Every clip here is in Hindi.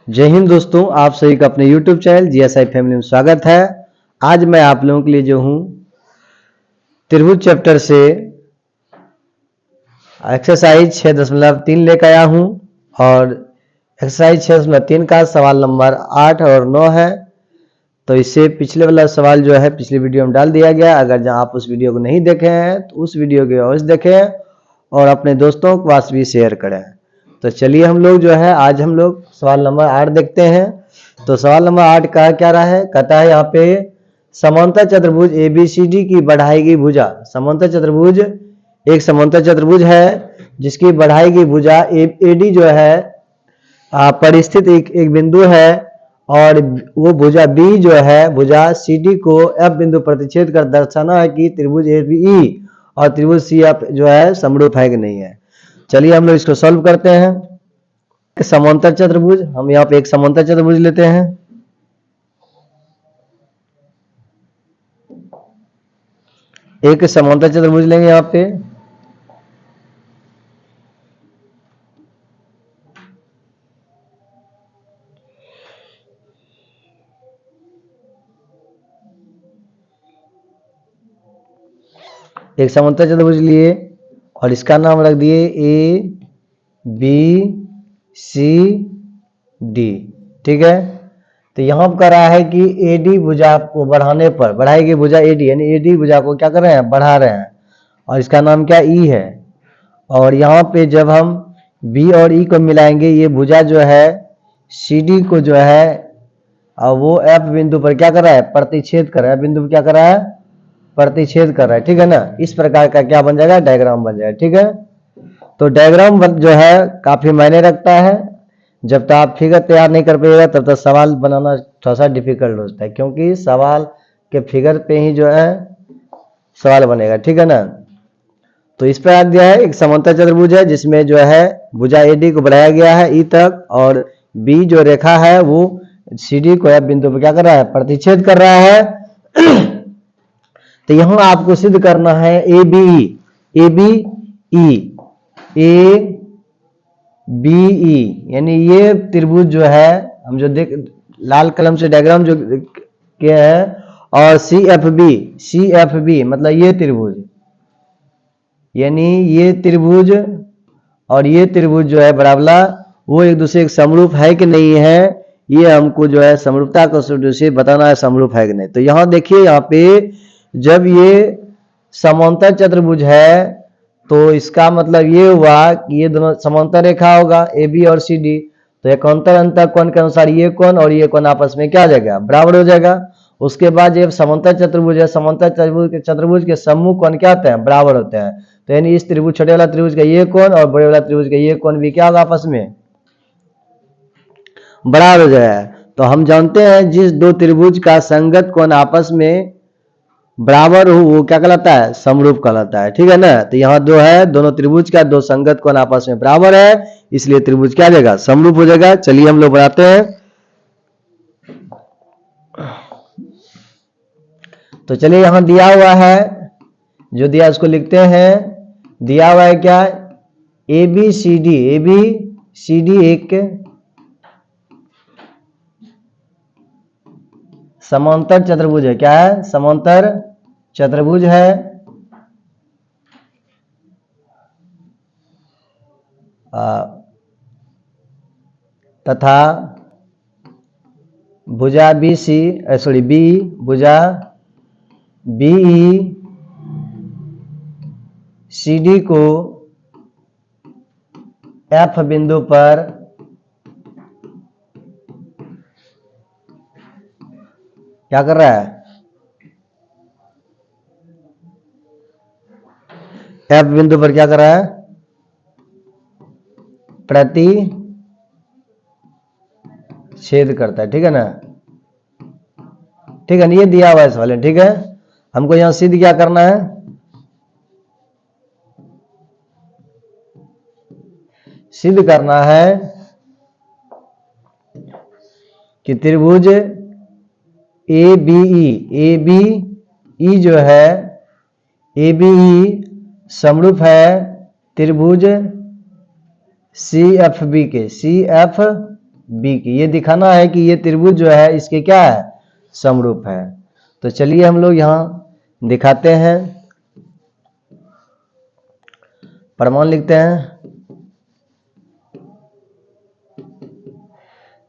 जय हिंद दोस्तों, आप सभी का अपने YouTube चैनल जीएसआई फैमिली में स्वागत है। आज मैं आप लोगों के लिए जो हूँ त्रिभुज चैप्टर से एक्सरसाइज 6.3 लेकर आया हूँ और एक्सरसाइज 6.3 का सवाल नंबर 8 और 9 है। तो इससे पिछले वाला सवाल जो है पिछली वीडियो में डाल दिया गया। अगर जहाँ आप उस वीडियो को नहीं देखे हैं तो उस वीडियो को अवश्य देखें और अपने दोस्तों के पास भी शेयर करें। तो चलिए हम लोग जो है आज हम लोग सवाल नंबर 8 देखते हैं। तो सवाल नंबर 8 का क्या रहा है, कहता है यहाँ पे समांतर चतुर्भुज ABCD की बढ़ाई गई भुजा। समांतर चतुर्भुज एक समांतर चतुर्भुज है जिसकी बढ़ाई गई भुजा AD जो है परिस्थित एक बिंदु है और वो भुजा B जो है भुजा CD को F बिंदु प्रतिच्छेद कर दर्शाना है कि त्रिभुज ABE और त्रिभुज CF जो है समरूप है कि नहीं है। चलिए हम लोग इसको सॉल्व करते हैं। समांतर चतुर्भुज, हम यहाँ पे एक समांतर चतुर्भुज लेते हैं। एक समांतर चतुर्भुज लेंगे यहाँ पे। एक समांतर चतुर्भुज लिए और इसका नाम रख दिए ABCD। ठीक है, तो यहाँ पर कह रहा है कि AD भुजा को बढ़ाने पर, बढ़ाई गई भुजा AD यानी AD भुजा को क्या कर रहे हैं, बढ़ा रहे हैं और इसका नाम क्या E है। और यहाँ पे जब हम B और E को मिलाएंगे ये भुजा जो है CD को जो है वो F बिंदु पर क्या कर रहा है, प्रतिच्छेद कर रहा है। बिंदु पर क्या कर रहा है, प्रतिच्छेद कर रहा है। ठीक है ना, इस प्रकार का क्या बन जाएगा, डायग्राम बन जाएगा। ठीक है, तो डायग्राम जो है काफी मायने रखता है। जब तक आप फिगर तैयार नहीं कर पाइएगा तब तक सवाल बनाना थोड़ा सा डिफिकल्ट होता है, क्योंकि सवाल के फिगर पे ही जो है सवाल बनेगा। ठीक है ना, तो इस पर आ दिया है एक समांतर चतुर्भुज है जिसमें जो है भुजा AD को बढ़ाया गया है E तक और B जो रेखा है वो CD को F बिंदु पर क्या कर रहा है, प्रतिच्छेद कर रहा है। तो यहां आपको सिद्ध करना है ABE यानी ये त्रिभुज जो है हम जो देख लाल कलम से डायग्राम जो किए हैं और CFB मतलब ये त्रिभुज, यानी ये त्रिभुज और ये त्रिभुज जो है बराबला वो एक दूसरे के समरूप है कि नहीं है, ये हमको जो है समरूपता को से बताना है समरूप है कि नहीं। तो यहाँ देखिए, यहाँ पे जब ये समांतर चतुर्भुज है तो इसका मतलब ये हुआ कि ये दोनों समांतर रेखा होगा AB और CD। तो एकांतर अंतर कोण के अनुसार ये कोण और ये कोण आपस में क्या हो जाएगा, बराबर हो जाएगा। उसके बाद जब समांतर चतुर्भुज है, समांतर चतुर्भुज के सम्मुख कोण क्या होते हैं, बराबर होते हैं। तो यानी इस त्रिभुज, छोटे वाला त्रिभुज का ये कोण और बड़े वाला त्रिभुज का ये कोण भी क्या होगा, आपस में बराबर हो जाएगा। तो हम जानते हैं जिस दो त्रिभुज का संगत कोण आपस में बराबर हो वो क्या कहलाता है, समरूप कहलाता है। ठीक है ना, तो यहाँ दो है, दोनों त्रिभुज का दो संगत कोण आपस में बराबर है, इसलिए त्रिभुज क्या हो जाएगा, समरूप हो जाएगा। चलिए हम लोग बनाते हैं। तो चलिए यहां दिया हुआ है, जो दिया उसको लिखते हैं। दिया हुआ है क्या, ABCD एक समांतर चतुर्भुज है। क्या है, समांतर चतुर्भुज है तथा भुजा B भुजा BE CD को F बिंदु पर क्या कर रहा है, F बिंदु पर क्या कर रहा है, प्रतिच्छेद करता है। ठीक है ना, ठीक है ना, ये दिया हुआ है सवाल है। ठीक है, हमको यहां सिद्ध क्या करना है, सिद्ध करना है कि त्रिभुज ABE जो है ABE समरूप है त्रिभुज CFB के। CFB बी की। ये दिखाना है कि ये त्रिभुज जो है इसके क्या है, समरूप है। तो चलिए हम लोग यहां दिखाते हैं, प्रमाण लिखते हैं।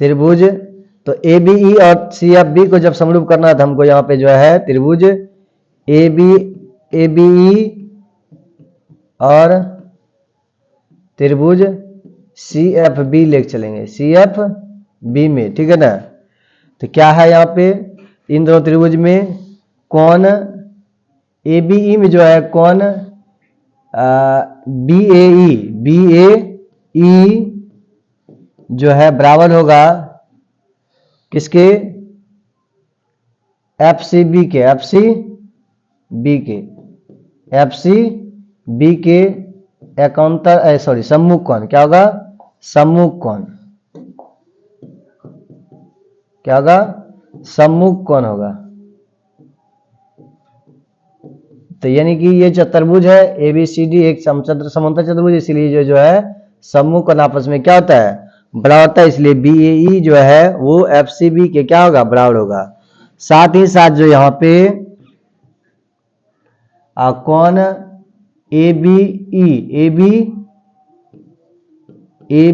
त्रिभुज तो ए बी ई और सी एफ बी को जब समरूप करना है तो हमको यहाँ पे जो है त्रिभुज ए बी ई और त्रिभुज सी एफ बी लेके चलेंगे, सी एफ बी में, ठीक है ना। तो क्या है यहाँ पे इन दोनों त्रिभुज में कौन ए बी ई में जो है कौन बी ए ई जो है बराबर होगा किसके, एफ सी बी के, एफ सी बी के, एफ सी बी के एकांतर सॉरी सम्मुख कोण। क्या होगा, सम्मुख कोण। क्या होगा, सम्मुख कोण होगा। तो यानी कि ये चतुर्भुज है ए बी सी डी एक समांतर चतुर्भुज, इसलिए जो है सम्मुख कोण आपस में क्या होता है, बराबर होता है। इसलिए बी ए ई जो है वो एफ सी बी के क्या होगा, बराबर होगा। साथ ही साथ जो यहाँ पे कौन ए बी ई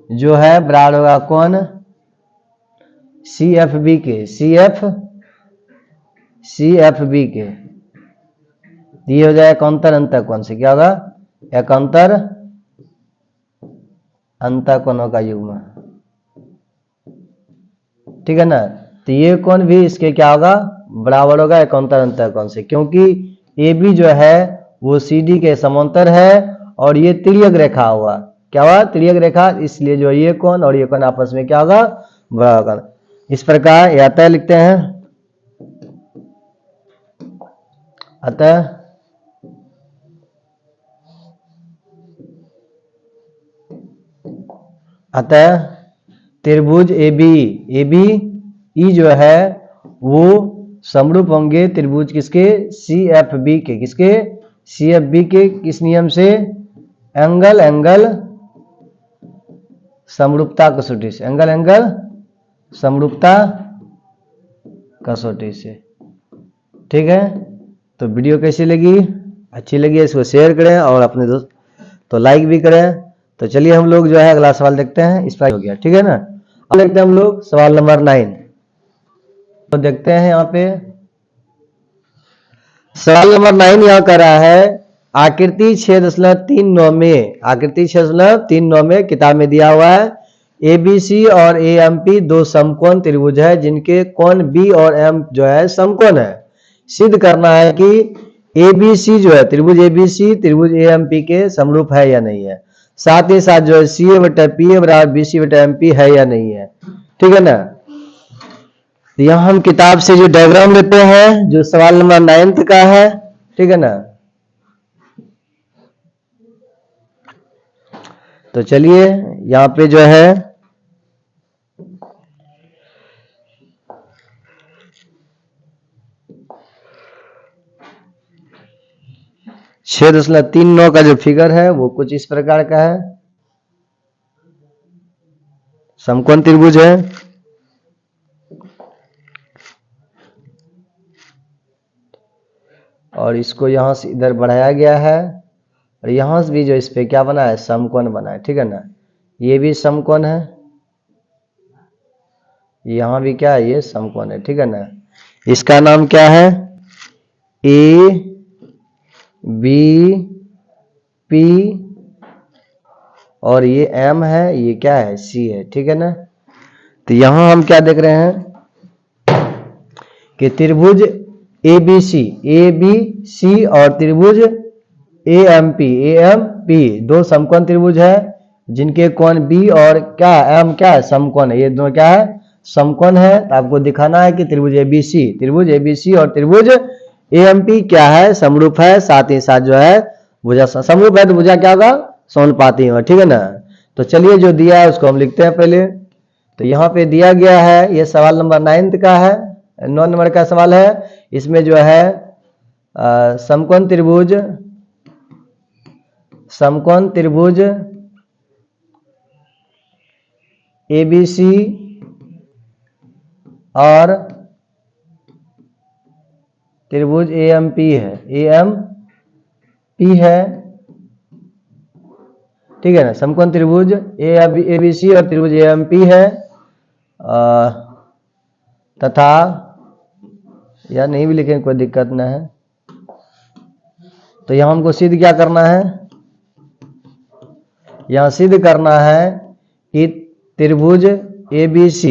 जो है बराबर होगा कौन सी एफ बी के, सी एफ बी के। ये हो जाए एकांतर अंतःकोण से, क्या होगा, एकांतर अंतःकोणों का युग्म, ठीक है ना। तो ये कोण भी इसके क्या होगा, बराबर होगा एकांतर अंतःकोण से, क्योंकि ए बी जो है वो सी डी के समांतर है और ये तिर्यक रेखा हुआ, क्या हुआ, तिर्यक रेखा, इसलिए जो ये कोण और ये कोण आपस में क्या होगा, बराबर होगा। इस प्रकार यह अतः लिखते हैं, अतः त्रिभुज ए बी ई जो है वो समरूप होंगे त्रिभुज किसके, सी एफ बी के, किसके, सी एफ बी के। किस नियम से, एंगल समरूपता कसौटी से, एंगल समरूपता कसौटी से, ठीक है। तो वीडियो कैसी लगी, अच्छी लगी है इसको शेयर करें और अपने दोस्त तो लाइक भी करें। तो चलिए हम लोग जो है अगला सवाल देखते हैं, इस पर हो गया, ठीक है ना। अब देखते हैं हम लोग सवाल नंबर 9। तो देखते हैं यहाँ पे सवाल नंबर 9 यहाँ कर रहा है, आकृति 6.39 में, आकृति 6.39 में किताब में दिया हुआ है एबीसी और एएमपी दो समकोण त्रिभुज है जिनके कोण बी और एम जो है समकोण है। सिद्ध करना है कि एबीसी जो है त्रिभुज एबीसी त्रिभुज एएमपी के समरूप है या नहीं है। साथ ही साथ जो है सी ए बटा पी ए बराबर बी सी बटा एम पी है या नहीं है, ठीक है ना। तो यहां हम किताब से जो डायग्राम लेते हैं जो सवाल नंबर 9 का है, ठीक है ना। तो चलिए यहां पे जो है छह 6.39 का जो फिगर है वो कुछ इस प्रकार का है, समकोण त्रिभुज है। और इसको यहां से इधर बढ़ाया गया है और यहां से भी जो इस पे क्या बना है, समकोण बना है, ठीक है ना। ये भी समकोण है, यहां भी क्या है, ये समकोण है, ठीक है ना। इसका नाम क्या है, ए बी पी और ये एम है, ये क्या है, सी है, ठीक है ना। तो यहां हम क्या देख रहे हैं कि त्रिभुज ए बी सी और त्रिभुज ए एम पी दो समकोण त्रिभुज है जिनके कोण बी और क्या एम क्या है, समकोण है। ये दोनों क्या है, समकोण है। तो आपको दिखाना है कि त्रिभुज एबीसी और त्रिभुज एएमपी क्या है, समरूप है। साथ ही साथ जो है भुजा समरूप है तो भुजा क्या होगा, समानुपाती होगा, ठीक है ना। तो चलिए जो दिया है उसको हम लिखते हैं पहले। तो यहाँ पे दिया गया है, ये सवाल नंबर 9 का है, 9 नंबर का सवाल है। इसमें जो है समकोण त्रिभुज ABC और त्रिभुज AMP है, AMP है, ठीक है ना। समकोण त्रिभुज ABC और त्रिभुज AMP है तथा, या नहीं भी लिखेंगे कोई दिक्कत ना है। तो यहां हमको सिद्ध क्या करना है, यहां सिद्ध करना है कि त्रिभुज ABC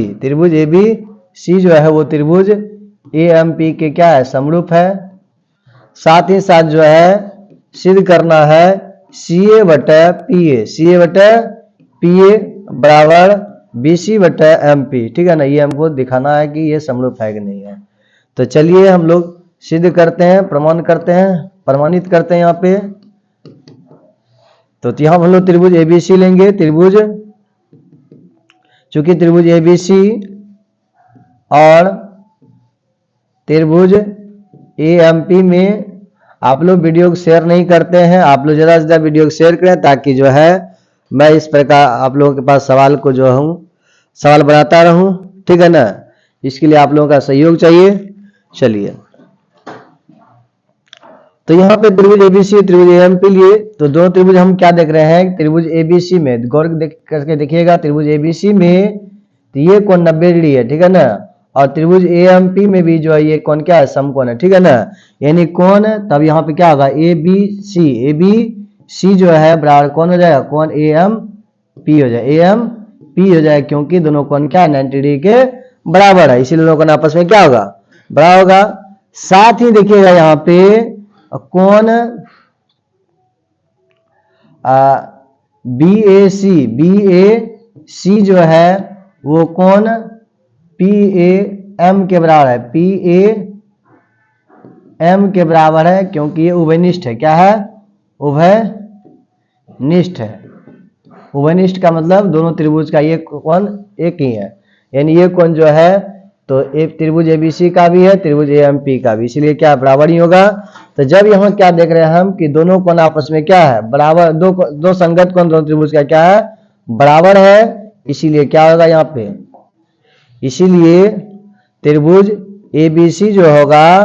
जो है वो त्रिभुज AMP के क्या है, समरूप है। साथ ही साथ जो है सिद्ध करना है CA बटा PA बराबर BC बटा MP, ठीक है ना। ये हमको दिखाना है कि ये समरूप है कि नहीं है। तो चलिए हम लोग सिद्ध करते हैं, प्रमाणित करते हैं यहाँ पे। तो यहाँ हम लोग त्रिभुज ABC लेंगे, चूंकि त्रिभुज ABC और त्रिभुज AMP में आप लोग वीडियो को शेयर नहीं करते हैं, आप लोग ज़्यादा से ज़्यादा वीडियो को शेयर करें ताकि जो है मैं इस प्रकार आप लोगों के पास सवाल को जो हूँ सवाल बनाता रहूँ, ठीक है ना। इसके लिए आप लोगों का सहयोग चाहिए। चलिए, तो यहाँ पे त्रिभुज ABC त्रिभुज AMP लिए, तो दोनों त्रिभुज हम क्या देख रहे हैं, त्रिभुज ABC में गौर करके देखिएगा, त्रिभुज ABC में तो ये कोण 90 डिग्री है, ठीक है ना। और त्रिभुज AMP में भी जो है ये कोण क्या है, समकोण है, ठीक है ना। यानी कोण तब यहाँ पे क्या होगा, ABC जो है बराबर कौन हो जाएगा, कोण AMP हो जाएगा, क्योंकि दोनों कोण क्या है 90 डिग्री के बराबर है, इसीलिए दोनों कोण आपस में क्या होगा, बराबर होगा। साथ ही देखिएगा यहाँ पे कोण BAC जो है वो कोण PAM के बराबर है, PAM के बराबर है, क्योंकि ये उभयनिष्ठ है। क्या है, उभयनिष्ठ है। उभयनिष्ठ का मतलब दोनों त्रिभुज का ये कोण एक ही है, यानी ये कोण जो है तो एक त्रिभुज ABC का भी है, त्रिभुज AMP का भी, इसलिए क्या बराबर ही होगा। तो जब यहाँ क्या देख रहे हैं हम कि दोनों कोण आपस में क्या है, बराबर, दो संगत कोण दोनों त्रिभुज का क्या है, बराबर है, इसीलिए क्या होगा यहाँ पे, इसीलिए त्रिभुज ABC जो होगा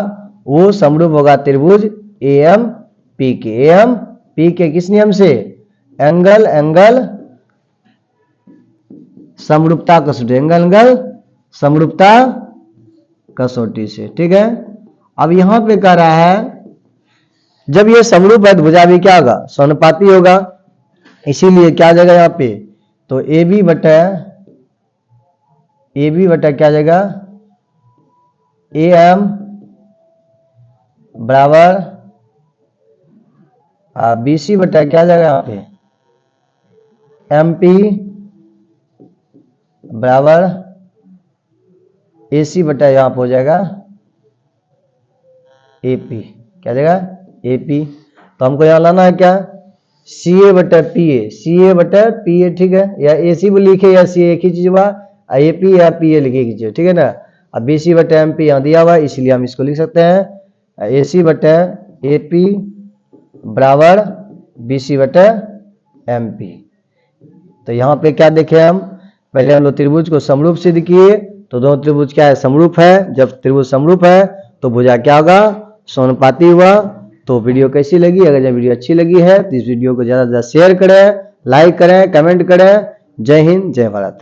वो समरूप होगा त्रिभुज AMP के किस नियम से, एंगल समरूपता कसौटी, एंगल समरूपता कसौटी से, ठीक है। अब यहां पे कह रहा है जब ये समरूप है तो भुजा भी क्या होगा, समानुपाती होगा, इसीलिए क्या जाएगा यहाँ पे, तो AB बटा क्या जाएगा, AM बराबर BC बटा क्या जाएगा यहाँ पे, MP बराबर AC बटा यहाँ पे हो जाएगा AP, क्या जाएगा AP। तो हमको यहाँ लाना है क्या, CA बटा PA, ठीक है, या AC भी लिखे या CA एक ही चीज हुआ, AP या PA लिखे एक चीज, ठीक है ना। अब BC बटा MP यहाँ दिया हुआ है, इसलिए हम इसको लिख सकते हैं AC बटा AP बराबर BC बटा MP। तो यहाँ पे क्या देखे हम, पहले हम लोग त्रिभुज को समरूप सिद्ध किए, तो दोनों त्रिभुज क्या है, समरूप है। जब त्रिभुज समरूप है तो भुजा क्या होगा, समानुपाती हुआ। तो वीडियो कैसी लगी, अगर जब वीडियो अच्छी लगी है तो इस वीडियो को ज़्यादा से ज़्यादा शेयर करें, लाइक करें, कमेंट करें। जय हिंद, जय भारत।